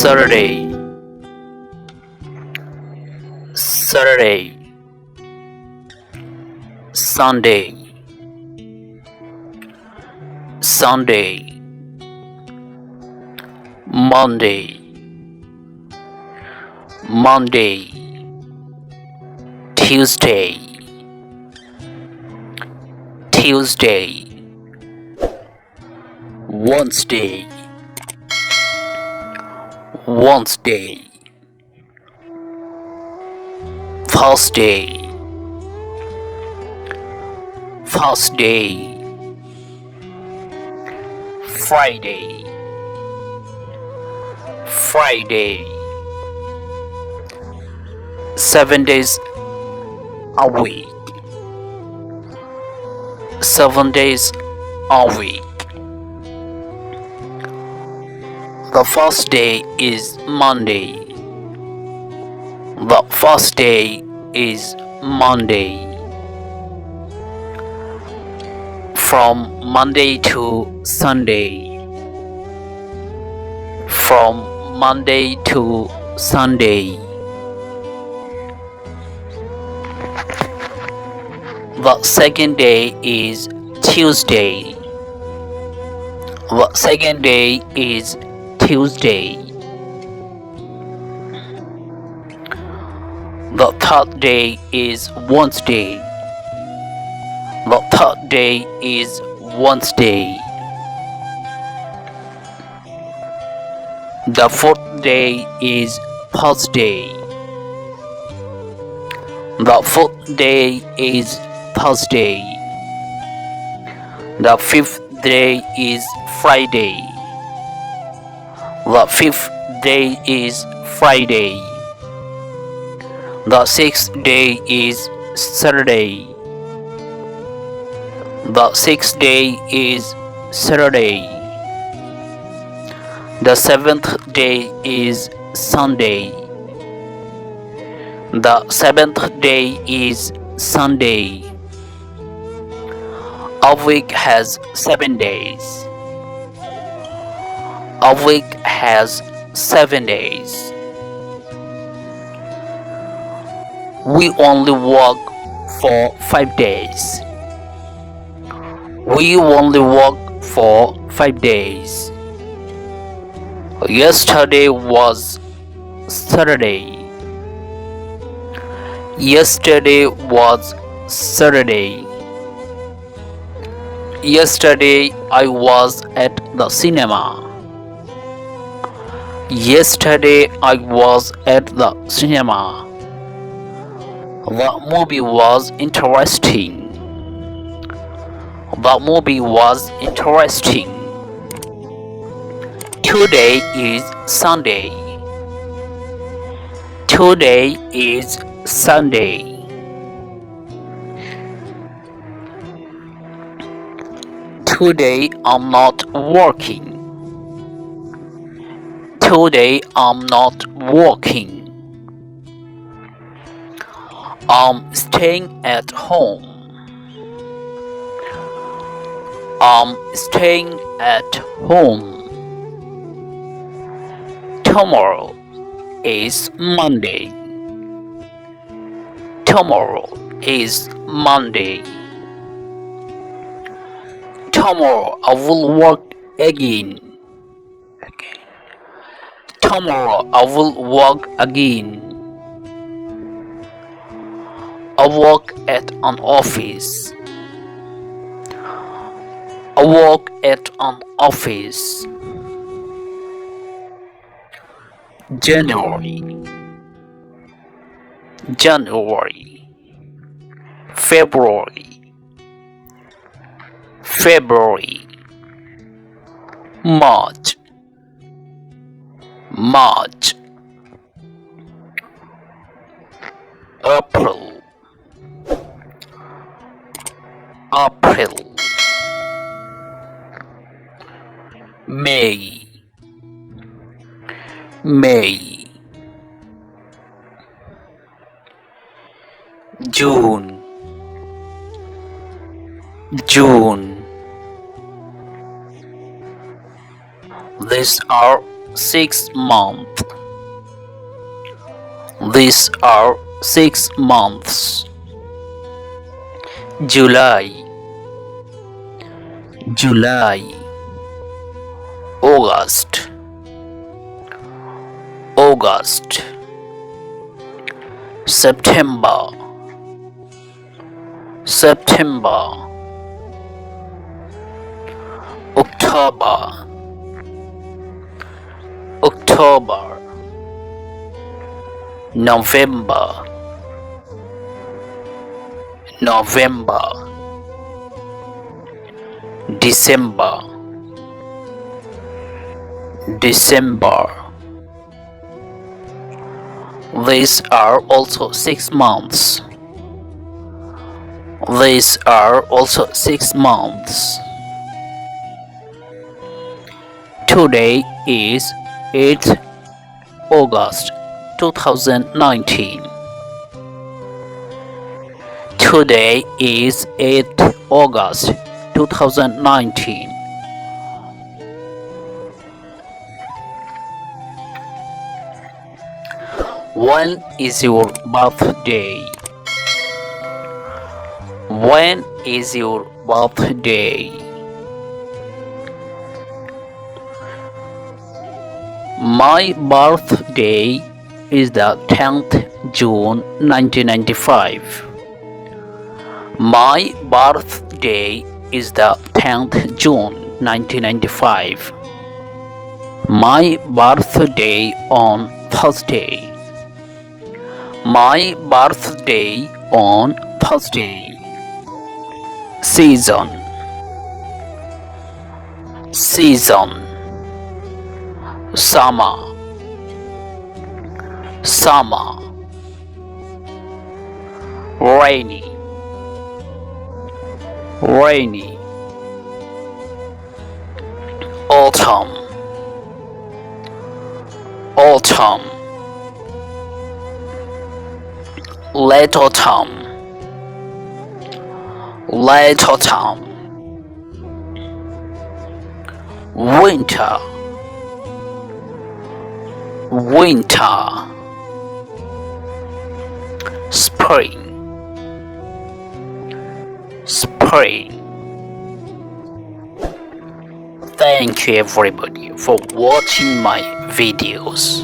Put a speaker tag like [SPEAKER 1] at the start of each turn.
[SPEAKER 1] Saturday, Saturday, Sunday, Sunday, Monday, Monday, Tuesday, Tuesday, Wednesday, Wednesday, Thursday, Thursday, Friday, Friday. 7 days a week. 7 days a week. The first day is Monday. The first day is Monday. From Monday to Sunday. From Monday to Sunday. The second day is Tuesday. The second day is Tuesday. The third day is Wednesday. The third day is Wednesday. The fourth day is Thursday. The fourth day is Thursday. The fifth day is Friday. The fifth day is Friday. The sixth day is Saturday. The sixth day is Saturday. The seventh day is Sunday. The seventh day is Sunday. A week has 7 days. A week has 7 days. We only work for 5 days. We only work for 5 days. Yesterday was Saturday. Yesterday was Saturday. Yesterday I was at the cinema. Yesterday I was at the cinema. The movie was interesting. The movie was interesting. Today is Sunday. Today is Sunday. Today I'm not working. Today I'm not working. I'm staying at home. I'm staying at home. Tomorrow is Monday. Tomorrow is Monday. Tomorrow I will work again. Tomorrow I will work again. I work at an office. I work at an office. January, January, February, February, March, March, April, April, May, May, June, June. These are 6 months. These are 6 months. July, July, August, August, September, September, October, October, November, November, December, December. These are also 6 months. These are also 6 months. Today is 8th August 2019. Today is 8th August 2019. When is your birthday? When is your birthday? My birthday is the 10th June 1995. My birthday is the 10th June 1995. My birthday on Thursday. My birthday on Thursday. Season, season, summer, summer, rainy, rainy, autumn, autumn, late autumn, late autumn, winter, winter, spring, spring. Thank you everybody for watching my videos.